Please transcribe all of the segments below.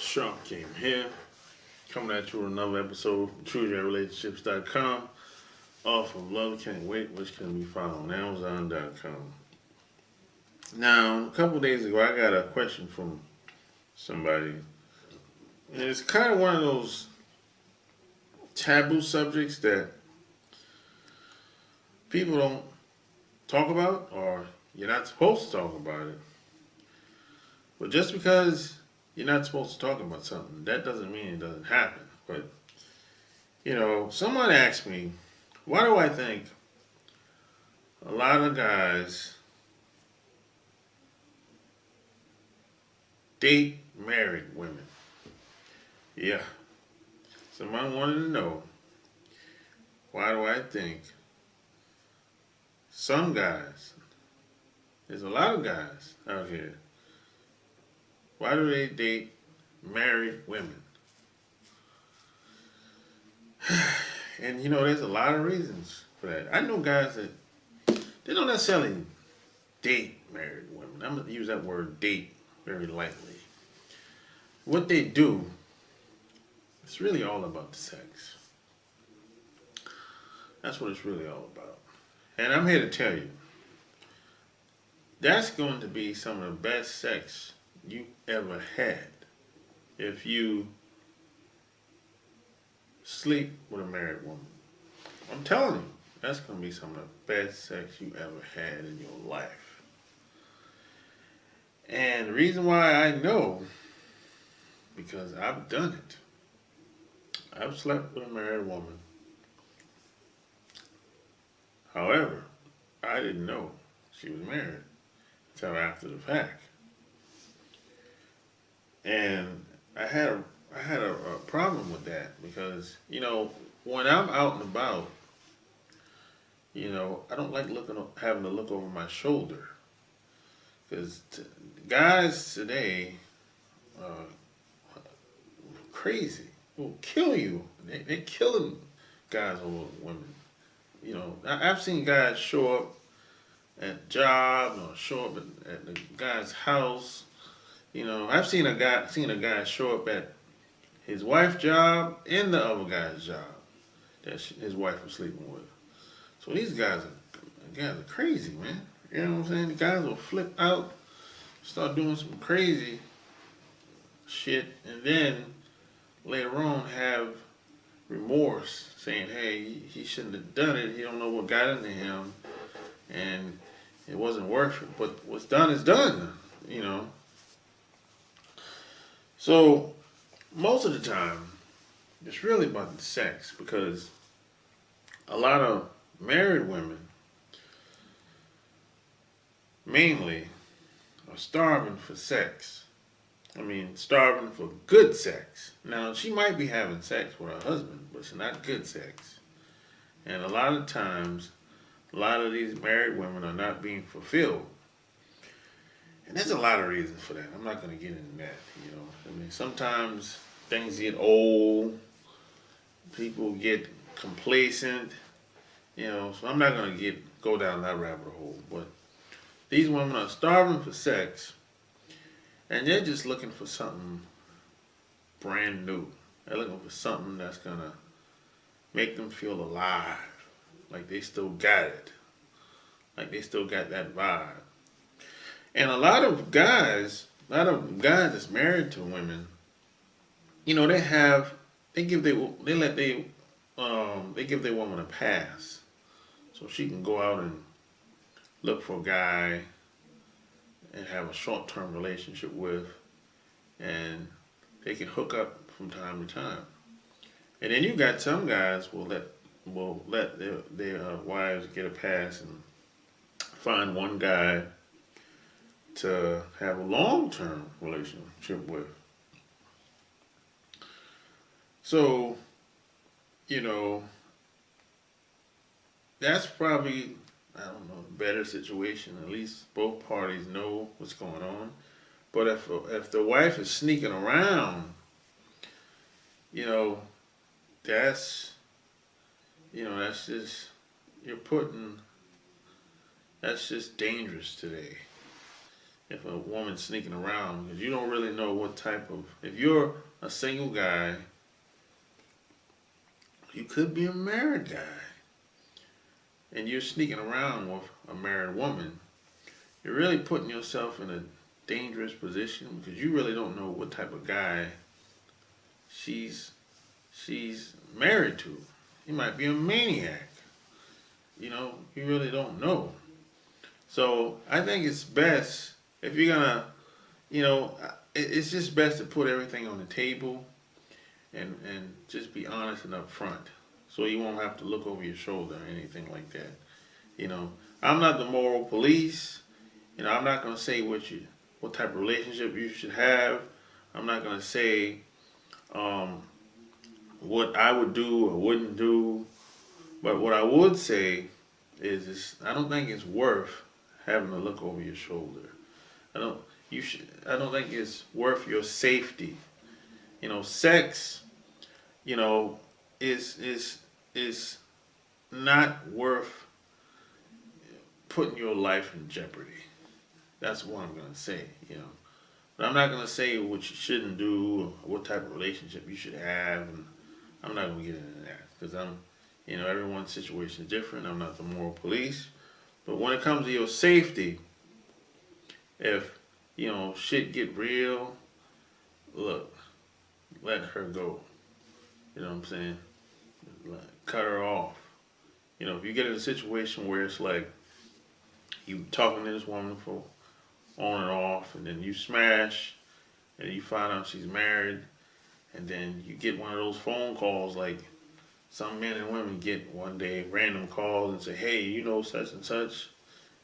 Sharp King here, coming at you with another episode from ChooseYourRelationships.com, off of Love Can't Wait, which can be found on Amazon.com. Now, a couple days ago, I got a question from somebody, and it's kind of one of those taboo subjects that people don't talk about, or you're not supposed to talk about it. But just because you're not supposed to talk about something, that doesn't mean it doesn't happen. But, someone asked me, why do I think a lot of guys date married women? Yeah. Someone wanted to know, why do I think some guys, there's a lot of guys out here, why do they date married women? And there's a lot of reasons for that. I know guys that they don't necessarily date married women. I'm gonna use that word date very lightly. What they do, it's really all about the sex. That's what it's really all about. And I'm here to tell you, that's going to be some of the best sex you ever had if you sleep with a married woman. I'm telling you, that's going to be some of the best sex you ever had in your life. And the reason why I know, because I've done it. I've slept with a married woman. However, I didn't know she was married until after the fact. And I had a problem with that because, when I'm out and about, I don't like having to look over my shoulder. Because guys today are crazy. Will kill you. They're killing guys over women. I've seen guys show up at jobs or show up at the guy's house. I've seen a guy show up at his wife's job and the other guy's job that his wife was sleeping with. So these guys are crazy, man. You know what I'm saying? The guys will flip out, start doing some crazy shit, and then later on have remorse, saying, "Hey, he shouldn't have done it. He don't know what got into him, and it wasn't worth it. But what's done is done." So most of the time, it's really about the sex because a lot of married women mainly are starving for sex. I mean, starving for good sex. Now, she might be having sex with her husband, but it's not good sex. And a lot of times, a lot of these married women are not being fulfilled. And there's a lot of reasons for that. I'm not going to get into that, sometimes things get old, people get complacent, so I'm not going to go down that rabbit hole. But these women are starving for sex, and they're just looking for something brand new. They're looking for something that's going to make them feel alive, like they still got it, like they still got that vibe. And a lot of guys that's married to women, they give their woman a pass, so she can go out and look for a guy and have a short-term relationship with, and they can hook up from time to time. And then you got some guys will let their wives get a pass and find one guy to have a long-term relationship with. So, that's probably, I don't know, a better situation. At least both parties know what's going on. But if the wife is sneaking around, that's that's just you're putting that's just dangerous today. if a woman's sneaking around, because you don't really know what type of. If you're a single guy, you could be a married guy, and you're sneaking around with a married woman. You're really putting yourself in a dangerous position because you really don't know what type of guy she's she's married to. He might be a maniac. You really don't know. So I think it's best if you're gonna, it's just best to put everything on the table and just be honest and upfront, so you won't have to look over your shoulder or anything like that. You know, I'm not the moral police. I'm not gonna say what type of relationship you should have. I'm not gonna say um, what I would do or wouldn't do. But what I would say is I don't think it's worth having to look over your shoulder. I don't I don't think it's worth your safety. Sex, you know, is not worth putting your life in jeopardy. That's what I'm gonna say. But I'm not gonna say what you shouldn't do or what type of relationship you should have, and I'm not gonna get into that because everyone's situation is different. I'm not the moral police, but when it comes to your safety, if shit get real, look, let her go. You know what I'm saying? Cut her off. If you get in a situation where it's like you talking to this woman for on and off, and then you smash, and you find out she's married, and then you get one of those phone calls like some men and women get one day, random calls and say, hey, such and such,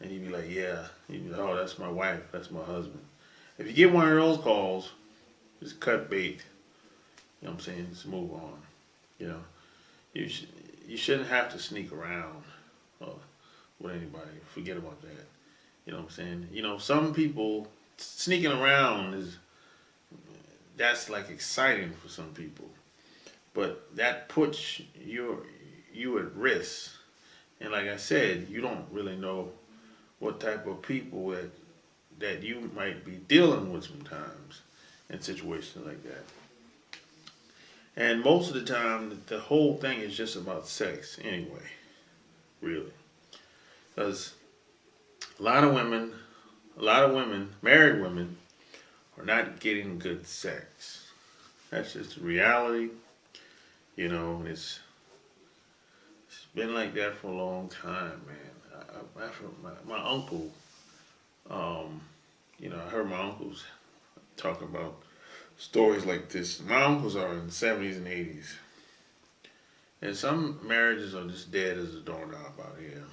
and you'd be like, yeah, you'd be like, oh, that's my wife, that's my husband. If you get one of those calls, just cut bait. You know what I'm saying? Just move on. You know, you sh- you shouldn't have to sneak around with anybody. Forget about that. You know what I'm saying? Some people sneaking around that's like exciting for some people, but that puts you at risk. And like I said, you don't really know what type of people that you might be dealing with sometimes in situations like that. And most of the time, the whole thing is just about sex anyway, really. Because a lot of women, married women, are not getting good sex. That's just the reality. And it's been like that for a long time, man. After my uncle, I heard my uncles talk about stories like this. My uncles are in the 70s and 80s. And some marriages are just dead as a doorknob out here.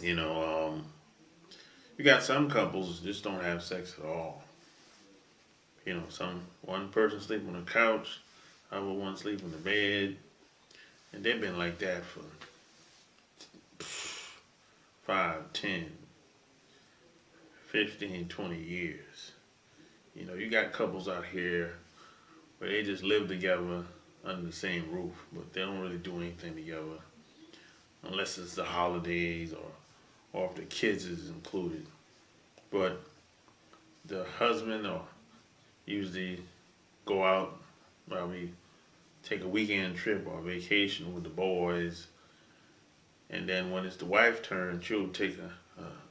You know, um, you got some couples just don't have sex at all. One person sleep on the couch, other one sleep in the bed, and they've been like that for 5, 10, 15, 20 years. You got couples out here where they just live together under the same roof, but they don't really do anything together unless it's the holidays or if the kids is included. But the husband or usually go out, probably take a weekend trip or vacation with the boys, and then when it's the wife's turn, she'll take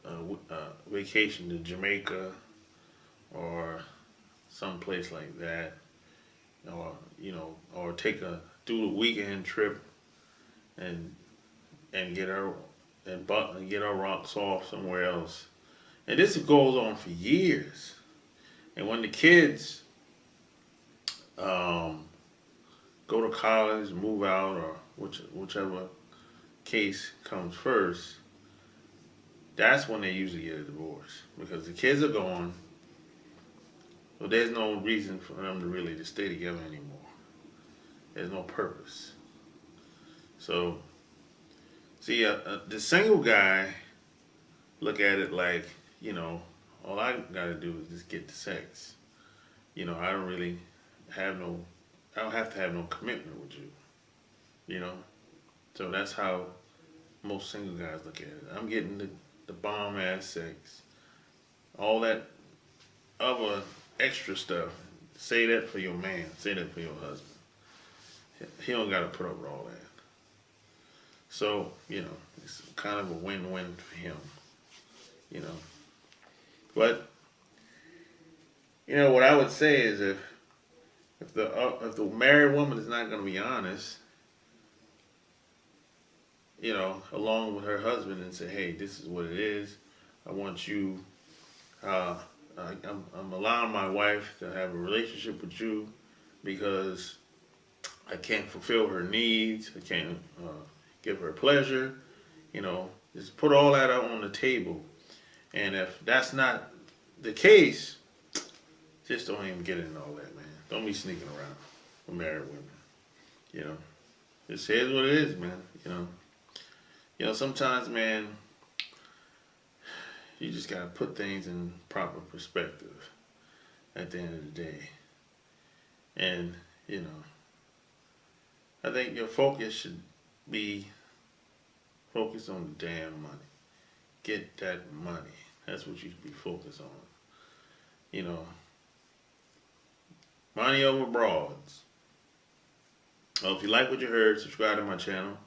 a vacation to Jamaica or someplace like that, or do a weekend trip and get her and get her rocks off somewhere else. And this goes on for years. And when the kids um, go to college, move out, or whichever case comes first, that's when they usually get a divorce because the kids are gone. So there's no reason for them to really to stay together anymore. There's no purpose. So see, the single guy look at it like, all I gotta do is just get the sex. I don't really have no, I don't have to have no commitment with you. You know, so that's how most single guys look at it. I'm getting the bomb ass sex. all that other extra stuff. Say that for your man. Say that for your husband. He don't got to put up with all that. So, it's kind of a win-win for him, you know. But, what I would say is if the married woman is not going to be honest, along with her husband and say, hey, this is what it is. I want you, I'm allowing my wife to have a relationship with you because I can't fulfill her needs. I can't give her pleasure. Just put all that out on the table. And if that's not the case, just don't even get into all that, man. Don't be sneaking around with married women. You know, it says what it is, man. Sometimes, man, you just gotta put things in proper perspective at the end of the day. And I think your focus should be focused on the damn money. Get that money. That's what you should be focused on. Money over broads. Well, if you like what you heard, subscribe to my channel.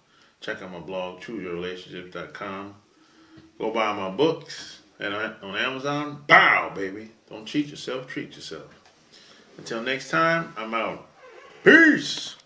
Check out my blog, chooseyourrelationships.com. Go buy my books on Amazon. Bow, baby. Don't cheat yourself, treat yourself. Until next time, I'm out. Peace.